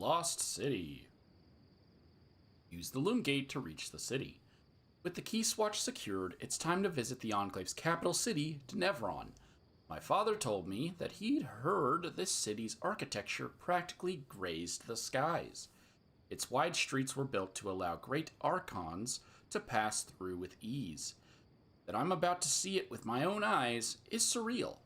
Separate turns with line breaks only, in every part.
Lost City. Use the loom gate to reach the city. With the key swatch secured, it's time to visit the Enclave's capital city, Denevron. My father told me that he'd heard this city's architecture practically grazed the skies. Its wide streets were built to allow great archons to pass through with ease. That I'm about to see it with my own eyes is surreal.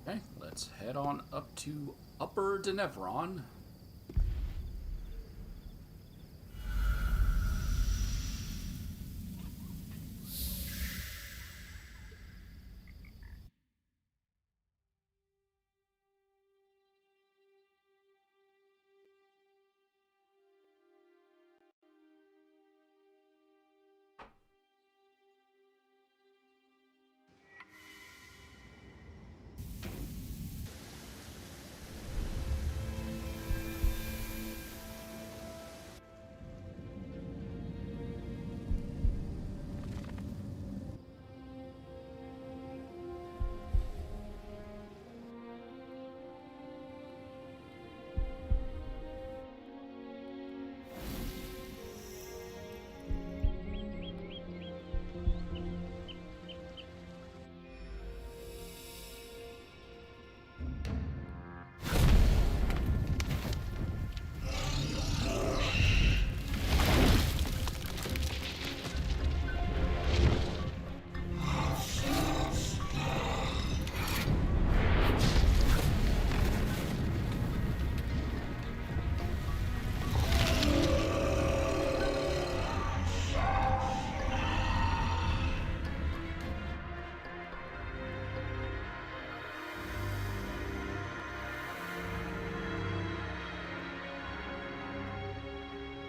Okay, let's head on up to Upper Denevron.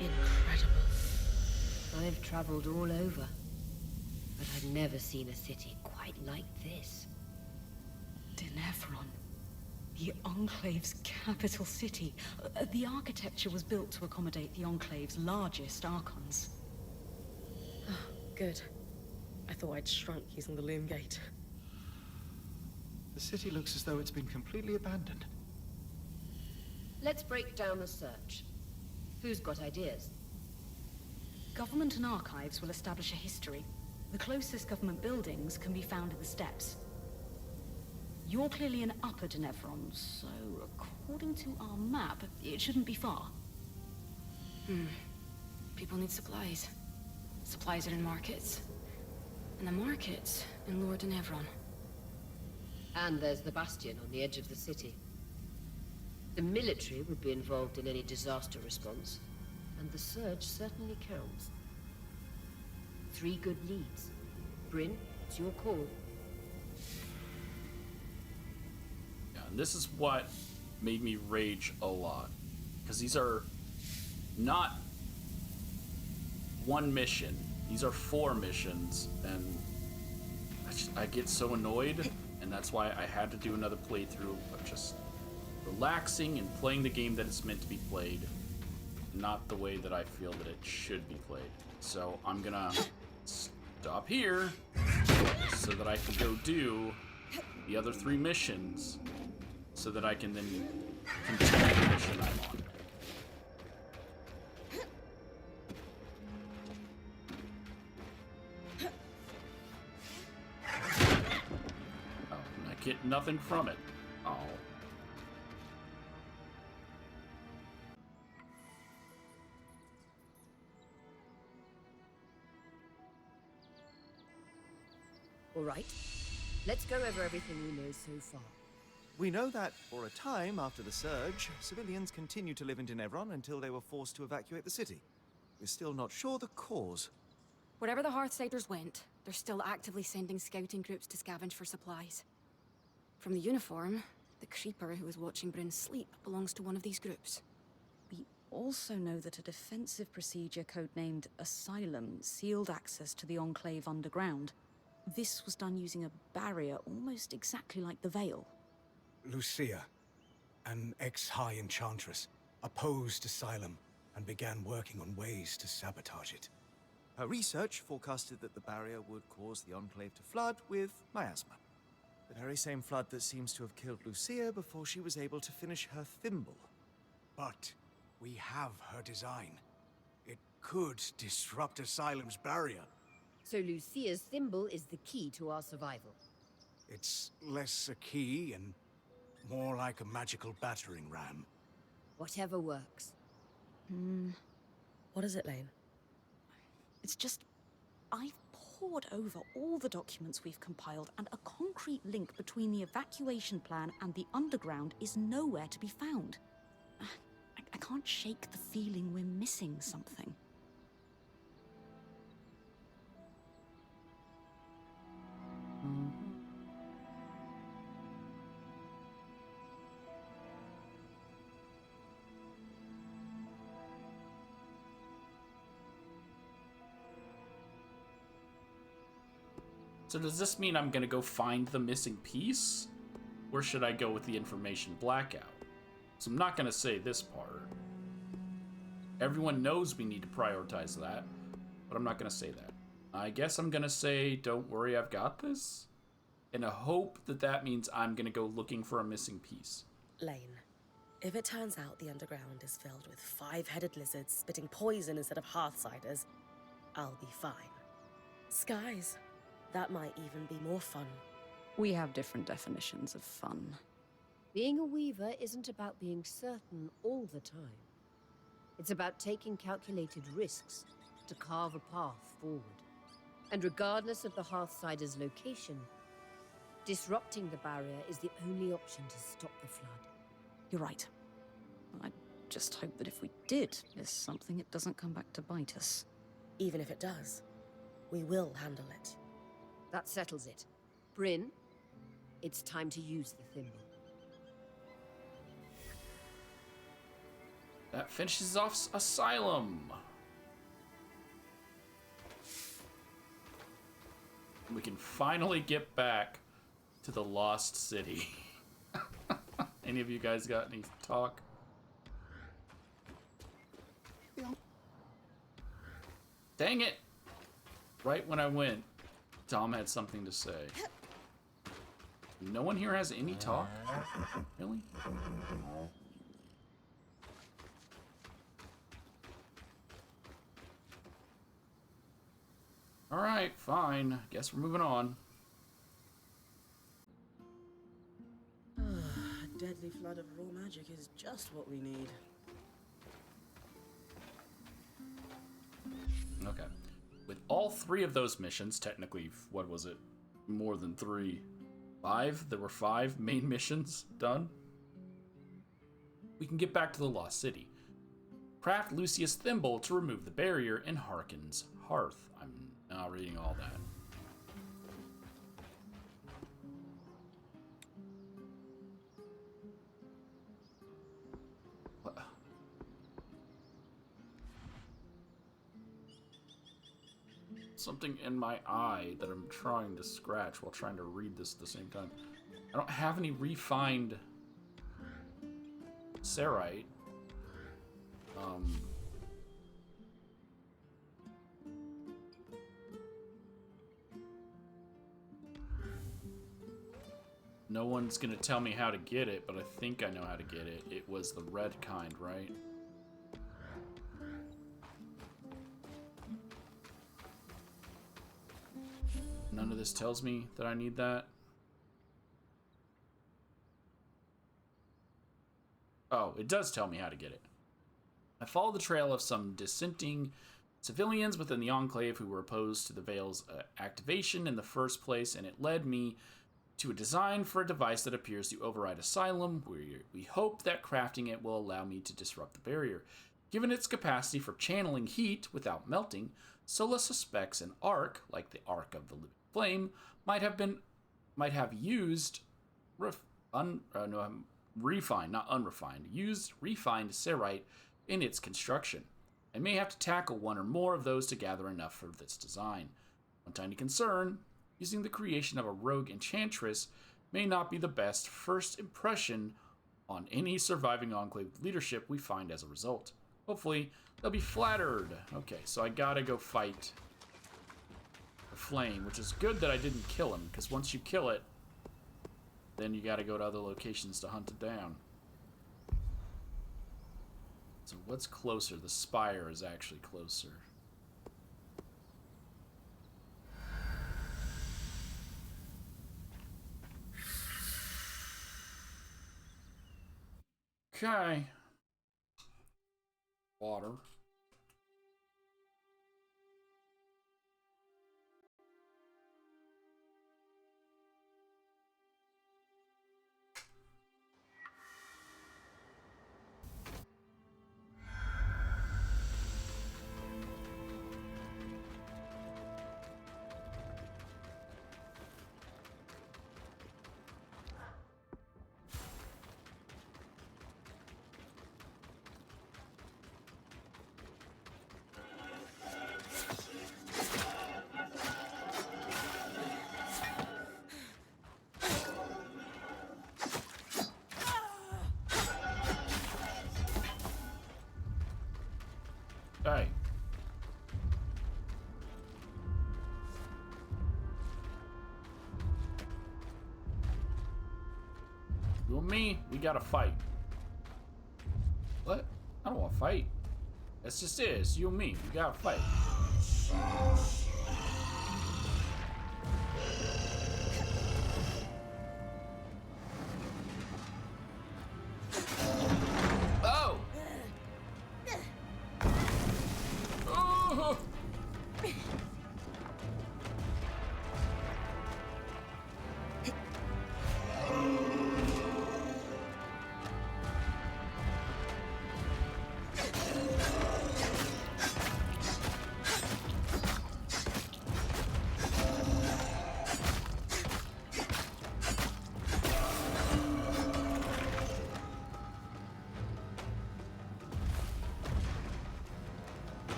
Incredible. I've traveled all over, but I've never seen a city quite like this.
Denevron. The Enclave's capital city. The architecture was built to accommodate the Enclave's largest archons.
Oh, good. I thought I'd shrunk using the loom gate.
The city looks as though it's been completely abandoned.
Let's break down the search. Who's got ideas?
Government and archives will establish a history. The closest government buildings can be found in the steppes. You're clearly in Upper Denevron, so according to our map, it shouldn't be far.
People need supplies. Supplies are in markets. And the markets in Lower Denevron.
And there's the bastion on the edge of the city. The military would be involved in any disaster response, and the surge certainly counts. 3 good leads. Bryn, it's your call.
Yeah, and this is what made me rage a lot. Because these are not one mission. These are 4 missions, and I get so annoyed, and that's why I had to do another playthrough of just relaxing and playing the game that it's meant to be played, not the way that I feel that it should be played. So I'm gonna stop here so that I can go do the other 3 missions so that I can then continue the mission I'm on. Oh, and I get nothing from it. Oh.
All right. Let's go over everything we know so far.
We know that, for a time after the surge, civilians continued to live in Denevron until they were forced to evacuate the city. We're still not sure the cause.
Wherever the Hearthsiders went, they're still actively sending scouting groups to scavenge for supplies. From the uniform, the creeper who was watching Bryn sleep belongs to one of these groups.
We also know that a defensive procedure codenamed Asylum sealed access to the Enclave underground. This was done using a barrier almost exactly like the Veil.
Lucia, an ex-High Enchantress. opposed Asylum and began working on ways to sabotage it.
Her research forecasted that the barrier would cause the Enclave to flood with miasma. The very same flood that seems to have killed Lucia before she was able to finish her thimble.
But we have her design. It could disrupt Asylum's barrier.
So Lucia's thimble is the key to our survival.
It's less a key and more like a magical battering ram.
Whatever works.
What is it, Lane?
It's just, I've pored over all the documents we've compiled, and a concrete link between the evacuation plan and the underground is nowhere to be found. I can't shake the feeling we're missing something.
So does this mean I'm gonna go find the missing piece? Or should I go with the information blackout? So I'm not gonna say this part. Everyone knows we need to prioritize that, but I'm not gonna say that. I guess I'm gonna say, don't worry, I've got this. In a hope that that means I'm gonna go looking for a missing piece.
Lane, if it turns out the underground is filled with five-headed lizards spitting poison instead of hearthsiders, I'll be fine. Skies, that might even be more fun.
We have different definitions of fun.
Being a weaver isn't about being certain all the time. It's about taking calculated risks to carve a path forward. And regardless of the Hearthsider's location, disrupting the barrier is the only option to stop the flood.
You're right. I just hope that if we did miss something, it doesn't come back to bite us.
Even if it does, we will handle it.
That settles it. Bryn, it's time to use the thimble.
That finishes off Asylum. We can finally get back to the Lost City. Any of you guys got any talk? Dang it! Right when I went, Tom had something to say. No one here has any talk? Really? Alright, fine. Guess we're moving on.
A deadly flood of raw magic is just what we need.
Okay. With all three of those missions, technically, what was it? More than 3. 5? There were 5 main missions done. We can get back to the Lost City. Craft Lucia's thimble to remove the barrier in Harkin's hearth. I'm not reading all that. What? Something in my eye that I'm trying to scratch while trying to read this at the same time. I don't have any refined Serite. No one's gonna tell me how to get it, but I think I know how to get it. It was the red kind, right? None of this tells me that I need that. Oh, it does tell me how to get it. I followed the trail of some dissenting civilians within the Enclave who were opposed to the Veil's activation in the first place, and it led me to a design for a device that appears to override Asylum. We hope that crafting it will allow me to disrupt the barrier. Given its capacity for channeling heat without melting, Sola suspects an arc, like the Arc of the Living Flame, might have used refined Serite in its construction. I may have to tackle one or more of those to gather enough for this design. One tiny concern: using the creation of a rogue enchantress may not be the best first impression on any surviving Enclave leadership we find as a result. Hopefully, they'll be flattered. Okay, so I gotta go fight the flame, which is good that I didn't kill him, because once you kill it, then you gotta go to other locations to hunt it down. So what's closer? The spire is actually closer. Okay. Water. Hey. You and me, we gotta fight. What? I don't want to fight. That's just it. It's you and me. We gotta fight. Oh! Oh!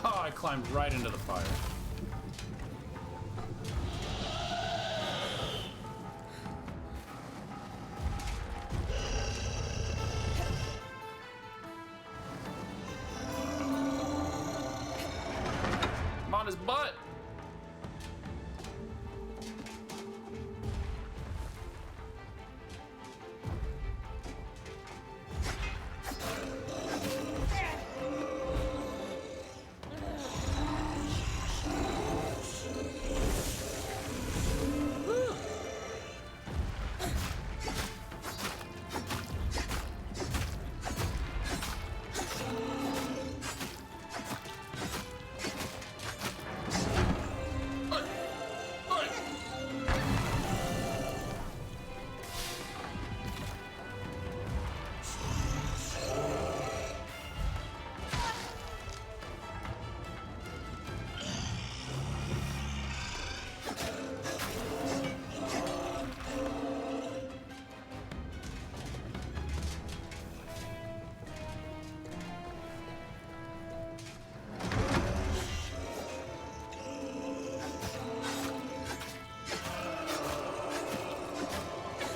Oh, I climbed right into the fire. I'm on his butt.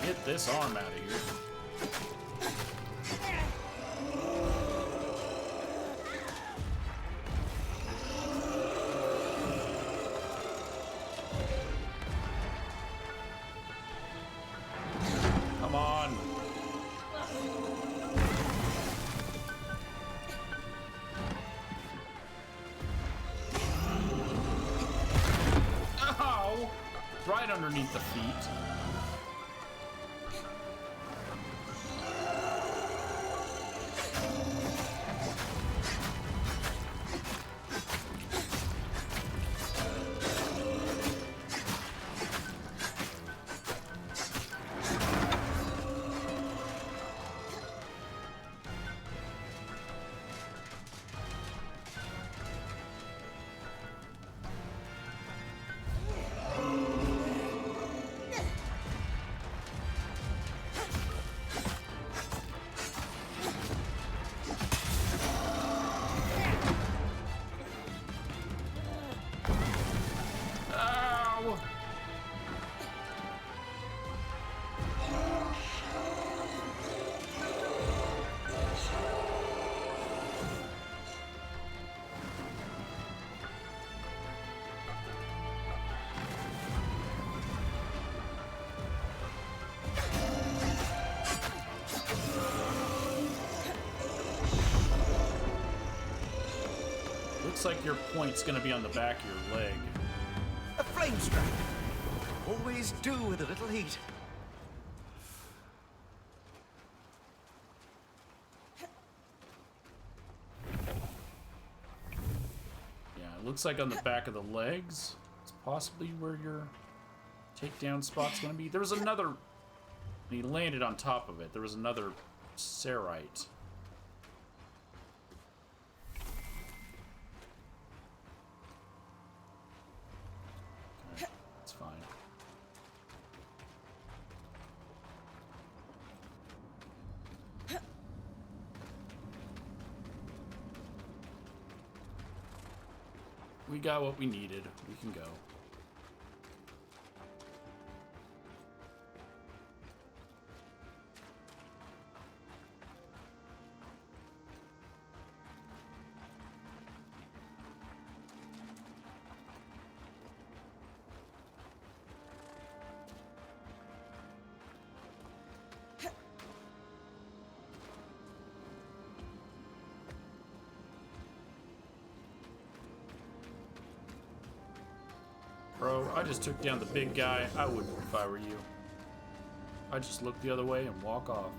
Get this arm out of here. Come on. Ow! Right underneath the feet. looks like your point's gonna be on the back of your leg.
A flame strike. Always do with a little heat.
Yeah, it looks like on the back of the legs. It's possibly where your takedown spot's gonna be. There was another. He landed on top of it. There was another Serite. Okay, it's fine. We got what we needed. We can go. Bro, I just took down the big guy. I wouldn't if I were you. I'd just look the other way and walk off.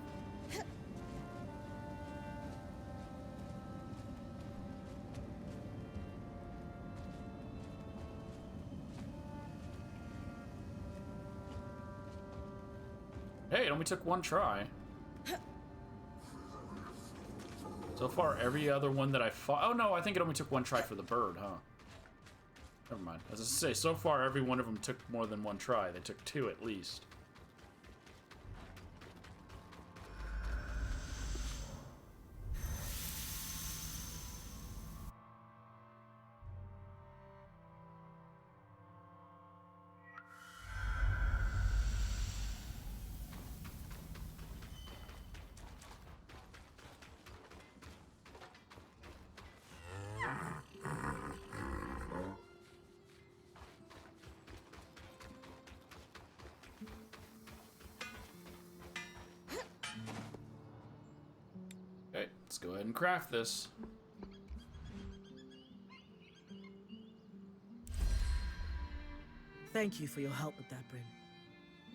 Hey, it only took one try. So far, every other one that I fought... Oh no, I think it only took one try for the bird, huh? Never mind. As I say, so far every one of them took more than one try. They took two at least. Okay, let's go ahead and craft this.
Thank you for your help with that, Bryn.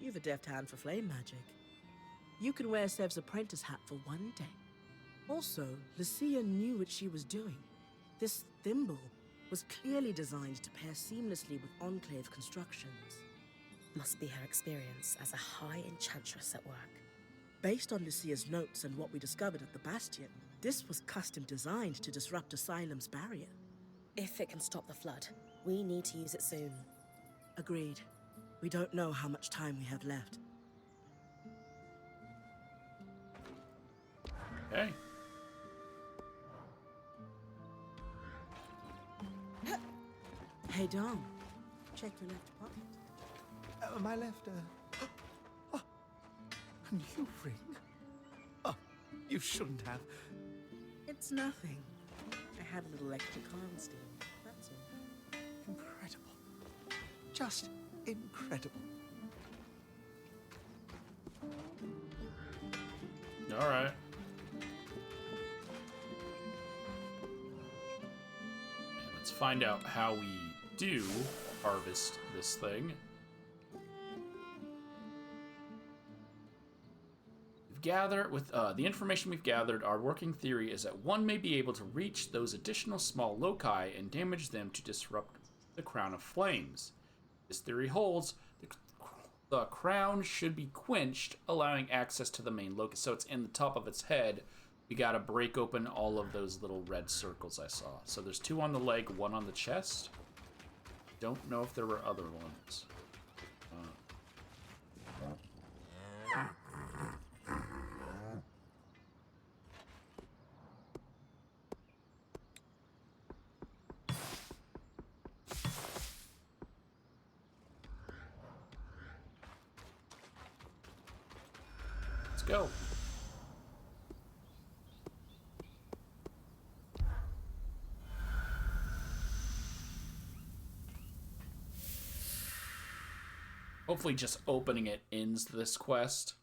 You've a deft hand for flame magic. You can wear Sev's apprentice hat for one day. Also, Lucia knew what she was doing. This thimble was clearly designed to pair seamlessly with Enclave constructions.
Must be her experience as a high enchantress at work.
Based on Lucia's notes and what we discovered at the Bastion, this was custom designed to disrupt Asylum's barrier.
If it can stop the flood, we need to use it soon.
Agreed. We don't know how much time we have left.
Okay.
Hey, Dom. Check your left pocket.
My left, Oh, a new ring? Oh, you shouldn't have.
It's nothing. I had a little extra con steam, that's all.
Incredible. Just incredible.
Alright. Let's find out how we do harvest this thing. With the information we've gathered, our working theory is that one may be able to reach those additional small loci and damage them to disrupt the Crown of Flames. This theory holds. The crown should be quenched, allowing access to the main locus. So it's in the top of its head. We gotta break open all of those little red circles I saw. So there's two on the leg, one on the chest. Don't know if there were other ones. Let's go. Hopefully just opening it ends this quest.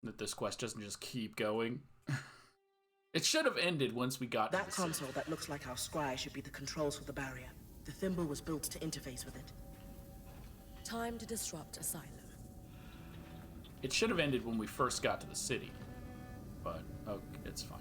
That this quest doesn't just keep going. It should have ended once we got to
That
the city.
console that looks like our scry should be the controls for the barrier. The thimble was built to interface with it.
Time to disrupt Asylum.
It should have ended when we first got to the city. But, okay, it's fine.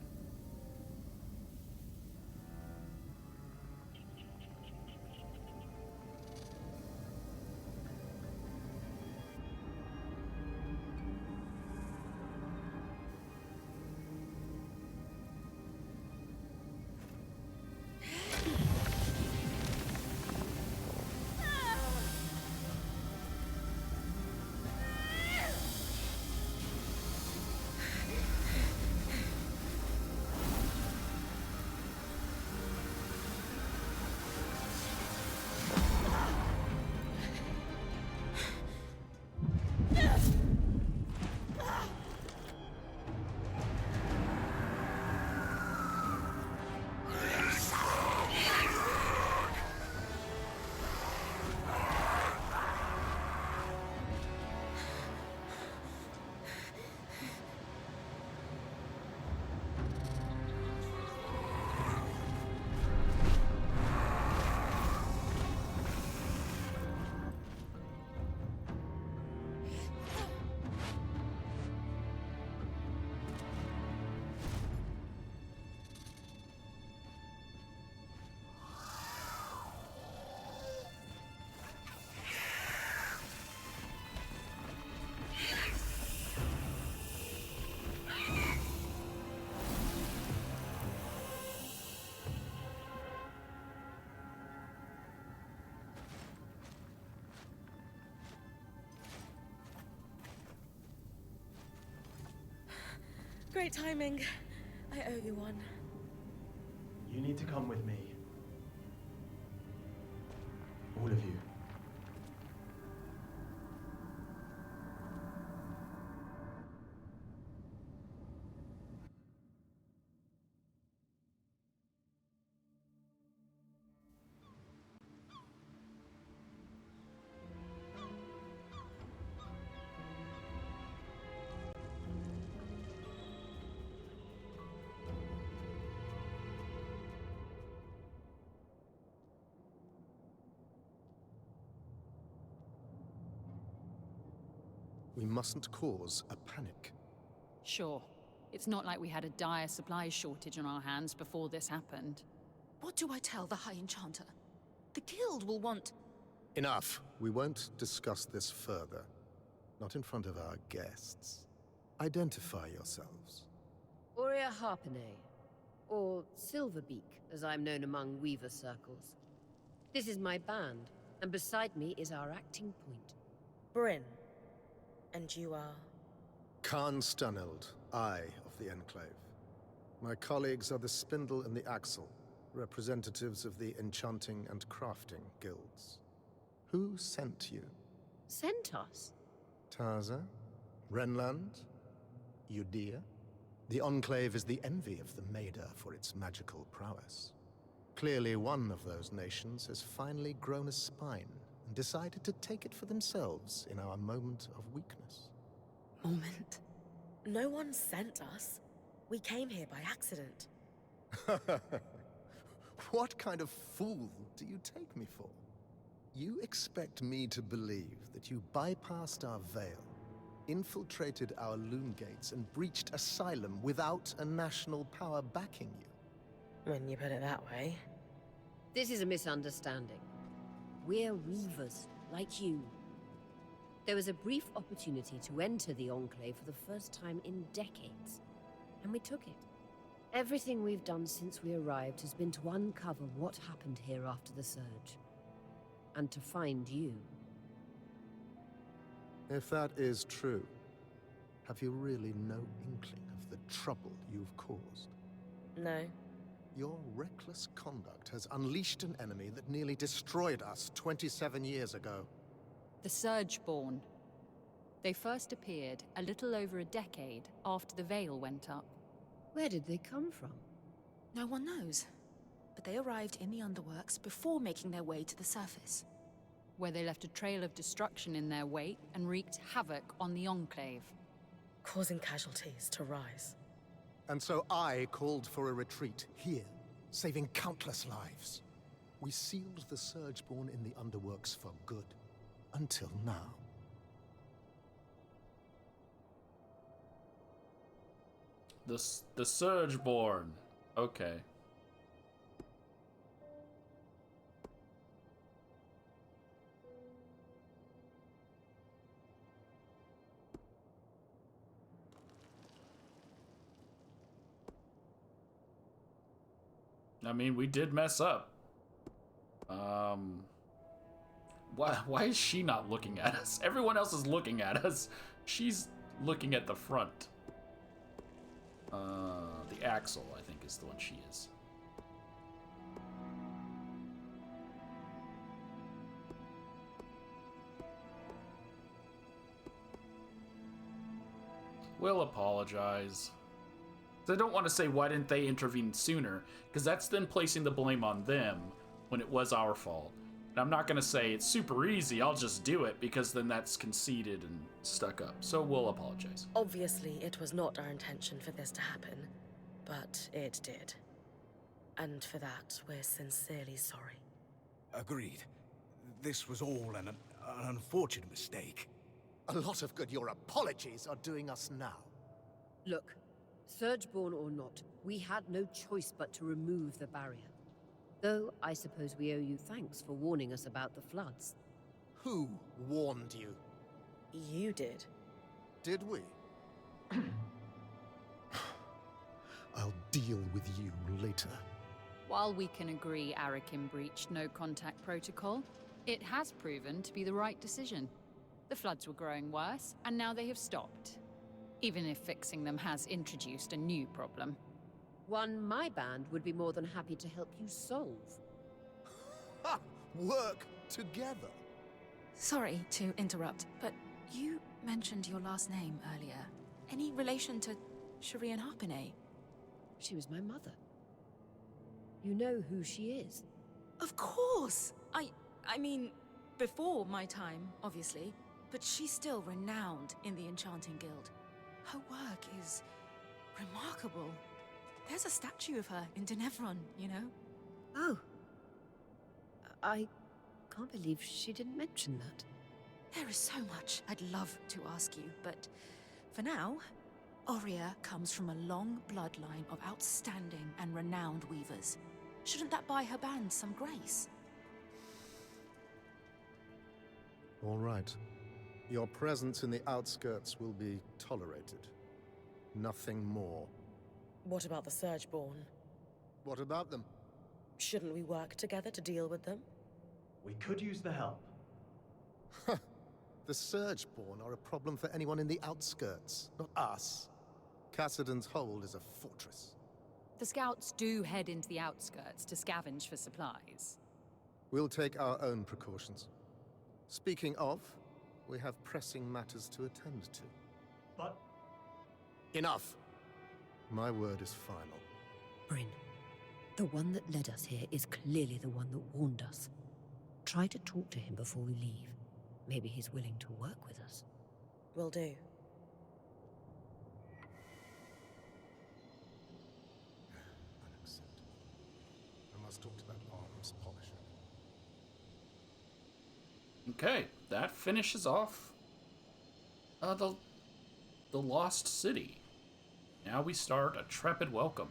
Great timing. I owe you one.
You need to come with me. All of you.
We mustn't cause a panic.
Sure. It's not like we had a dire supplies shortage on our hands before this happened.
What do I tell the High Enchanter? The Guild will want...
Enough. We won't discuss this further. Not in front of our guests. Identify yourselves.
Aurea Harpenay, or Silverbeak, as I'm known among Weaver circles. This is my band, and beside me is our acting point.
Bryn. And you are?
Khan Stunild, Eye of the Enclave. My colleagues are the Spindle and the Axle, representatives of the Enchanting and Crafting Guilds. Who sent you?
Sent us?
Taza? Renland? Udea? The Enclave is the envy of the Maida for its magical prowess. Clearly one of those nations has finally grown a spine and decided to take it for themselves in our moment of weakness.
Moment?
No one sent us. We came here by accident.
What kind of fool do you take me for? You expect me to believe that you bypassed our veil, infiltrated our loom gates, and breached Asylum without a national power backing you?
When you put it that way.
This is a misunderstanding. We're Weavers, like you. There was a brief opportunity to enter the Enclave for the first time in decades, and we took it. Everything we've done since we arrived has been to uncover what happened here after the Surge, and to find you.
If that is true, have you really no inkling of the trouble you've caused?
No.
Your reckless conduct has unleashed an enemy that nearly destroyed us 27 years ago.
The Surgeborn. They first appeared a little over a decade after the Veil went up.
Where did they come from?
No one knows. But they arrived in the Underworks before making their way to the surface.
Where they left a trail of destruction in their wake and wreaked havoc on the Enclave.
Causing casualties to rise.
And so I called for a retreat here, saving countless lives. We sealed the Surgeborn in the underworks for good. Until now.
The Surgeborn. Okay. I mean, we did mess up. Why is she not looking at us? Everyone else is looking at us. She's looking at the front. The Axle, I think, is the one she is. We'll apologize. I don't want to say why didn't they intervene sooner, because that's then placing the blame on them when it was our fault. And I'm not going to say it's super easy, I'll just do it, because then that's conceited and stuck up. So we'll apologize.
Obviously, it was not our intention for this to happen, but it did. And for that, we're sincerely sorry.
Agreed. This was all an unfortunate mistake.
A lot of good your apologies are doing us now.
Look, Surgeborn or not, we had no choice but to remove the barrier. Though I suppose we owe you thanks for warning us about the floods.
Who warned you?
You did.
Did we? I'll deal with you later.
While we can agree Arakim breached no-contact protocol, it has proven to be the right decision. The floods were growing worse, and now they have stopped. Even if fixing them has introduced a new problem.
One my band would be more than happy to help you solve.
Ha! Work together.
Sorry to interrupt, but you mentioned your last name earlier. Any relation to Sharian Harpinay?
She was my mother. You know who she is?
Of course! I mean, before my time, obviously, but she's still renowned in the Enchanting Guild. Her work is remarkable. There's a statue of her in Denevron, you know?
Oh. I can't believe she didn't mention that.
There is so much I'd love to ask you, but for now, Aurea comes from a long bloodline of outstanding and renowned weavers. Shouldn't that buy her band some grace?
All right. Your presence in the outskirts will be tolerated. Nothing more.
What about the Surgeborn?
What about them?
Shouldn't we work together to deal with them?
We could use the help.
The Surgeborn are a problem for anyone in the outskirts, not us. Cassidon's Hold is a fortress.
The scouts do head into the outskirts to scavenge for supplies.
We'll take our own precautions. Speaking of, we have pressing matters to attend to.
But...
Enough! My word is final.
Bryn, the one that led us here is clearly the one that warned us. Try to talk to him before we leave. Maybe he's willing to work with us.
Will do.
Unacceptable. I must talk to that arms polisher.
Okay, that finishes off the Lost City. Now we start a trepid welcome.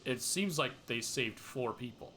It seems like they saved 4 people.